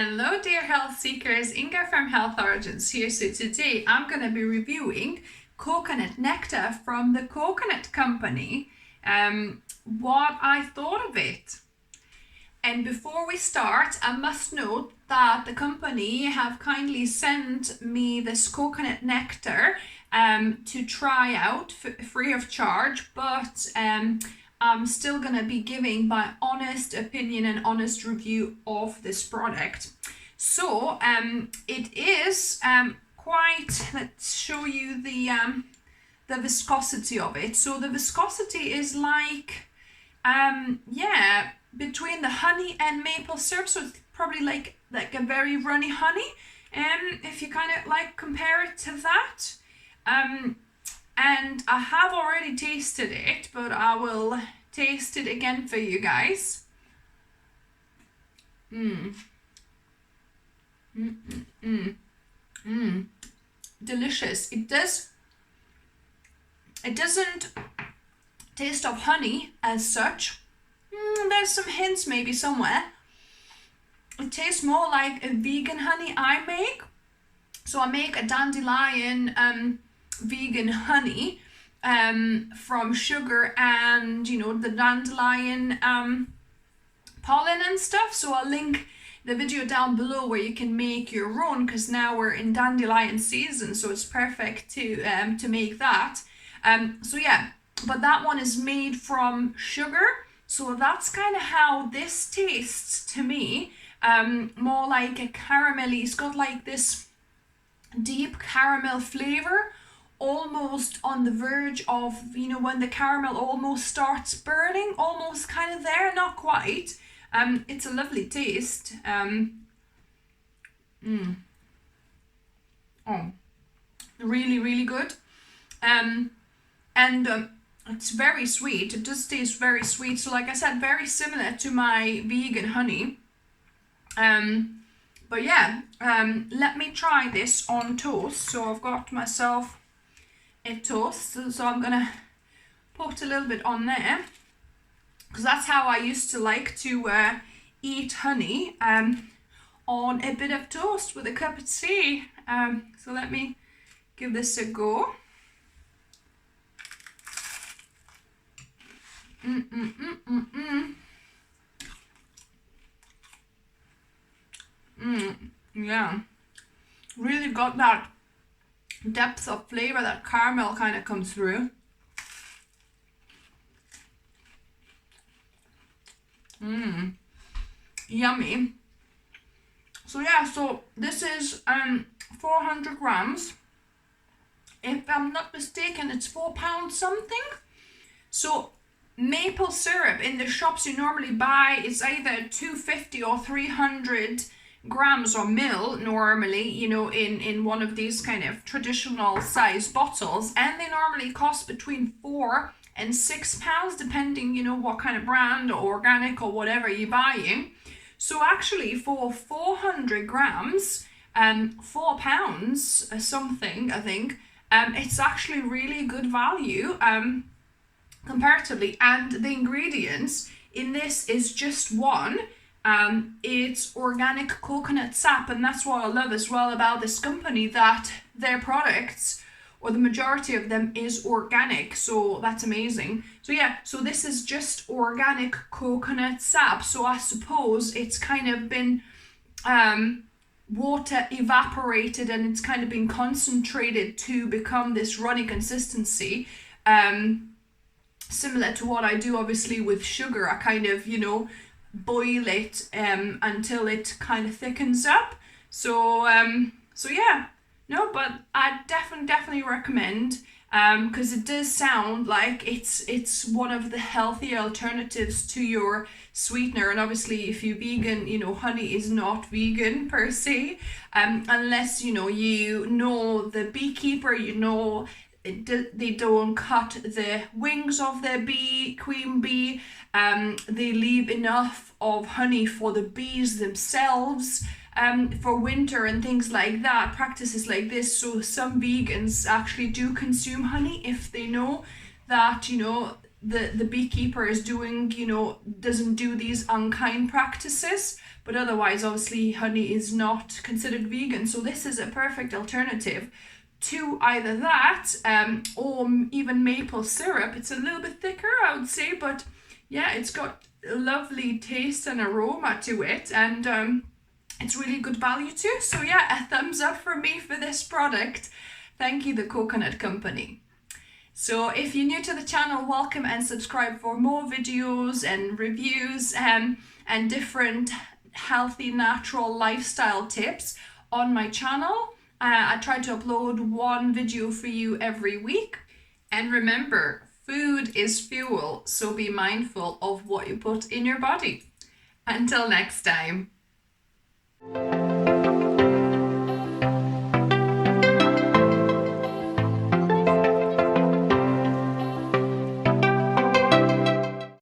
Hello dear health seekers, Inga from Health Origins here. So today I'm going to be reviewing Coconut Nectar from the Coconut Company, what I thought of it. And before we start, I must note that the company have kindly sent me this coconut nectar to try out free of charge, but I'm still going to be giving my honest opinion and honest review of this product. So it is quite, let's show you the viscosity of it. So the viscosity is like, between the honey and maple syrup. So it's probably like a very runny honey. If you kind of like compare it to that. And I have already tasted it, but I will taste it again for you guys. Delicious. It doesn't taste of honey as such. There's some hints maybe somewhere. It tastes more like a vegan honey I make. So I make a dandelion vegan honey from sugar and the dandelion pollen and stuff. So I'll link the video down below where you can make your own, because now we're in dandelion season, so it's perfect to make that. But that one is made from sugar, so that's kind of how this tastes to me. More like a caramelly. It's got like this deep caramel flavor, almost on the verge of, when the caramel almost starts burning, almost kind of there, not quite. It's a lovely taste. Really, really good. It's very sweet. It does taste very sweet. So like I said, very similar to my vegan honey. Let me try this on toast. So I've got myself a toast. So I'm gonna put a little bit on there, because that's how I used to like to eat honey, on a bit of toast with a cup of tea. So let me give this a go. Yeah, really got that depth of flavor, that caramel kind of comes through. Yummy. So this is 400 grams. If I'm not mistaken, it's £4 something. So maple syrup in the shops you normally buy is either 250 or 300 grams or mil normally, in one of these kind of traditional size bottles, and they normally cost between £4 and £6 depending, what kind of brand or organic or whatever you're buying. So actually for 400 grams, £4 something, I think, it's actually really good value comparatively. And the ingredients in this is just one. It's organic coconut sap, and that's what I love as well about this company, that their products, or the majority of them, is organic. So that's amazing. So this is just organic coconut sap. So I suppose it's kind of been water evaporated, and it's kind of been concentrated to become this runny consistency. Similar to what I do obviously with sugar. I kind of, boil it until it kind of thickens up. But I definitely recommend, because it does sound like it's one of the healthier alternatives to your sweetener. And obviously if you're vegan, honey is not vegan per se, unless you know the beekeeper, they don't cut the wings of their queen bee. They leave enough of honey for the bees themselves, for winter and things like that, practices like this. So some vegans actually do consume honey if they know that, the beekeeper is doing, doesn't do these unkind practices. but otherwise obviously honey is not considered vegan, so this is a perfect alternative to either that or even maple syrup. It's a little bit thicker, I would say, but yeah, it's got a lovely taste and aroma to it, and it's really good value too. So yeah, a thumbs up from me for this product. Thank you, the Coconut Company. So if you're new to the channel, welcome and subscribe for more videos and reviews and different healthy natural lifestyle tips on my channel. I try to upload one video for you every week. And remember, food is fuel, so be mindful of what you put in your body. Until next time.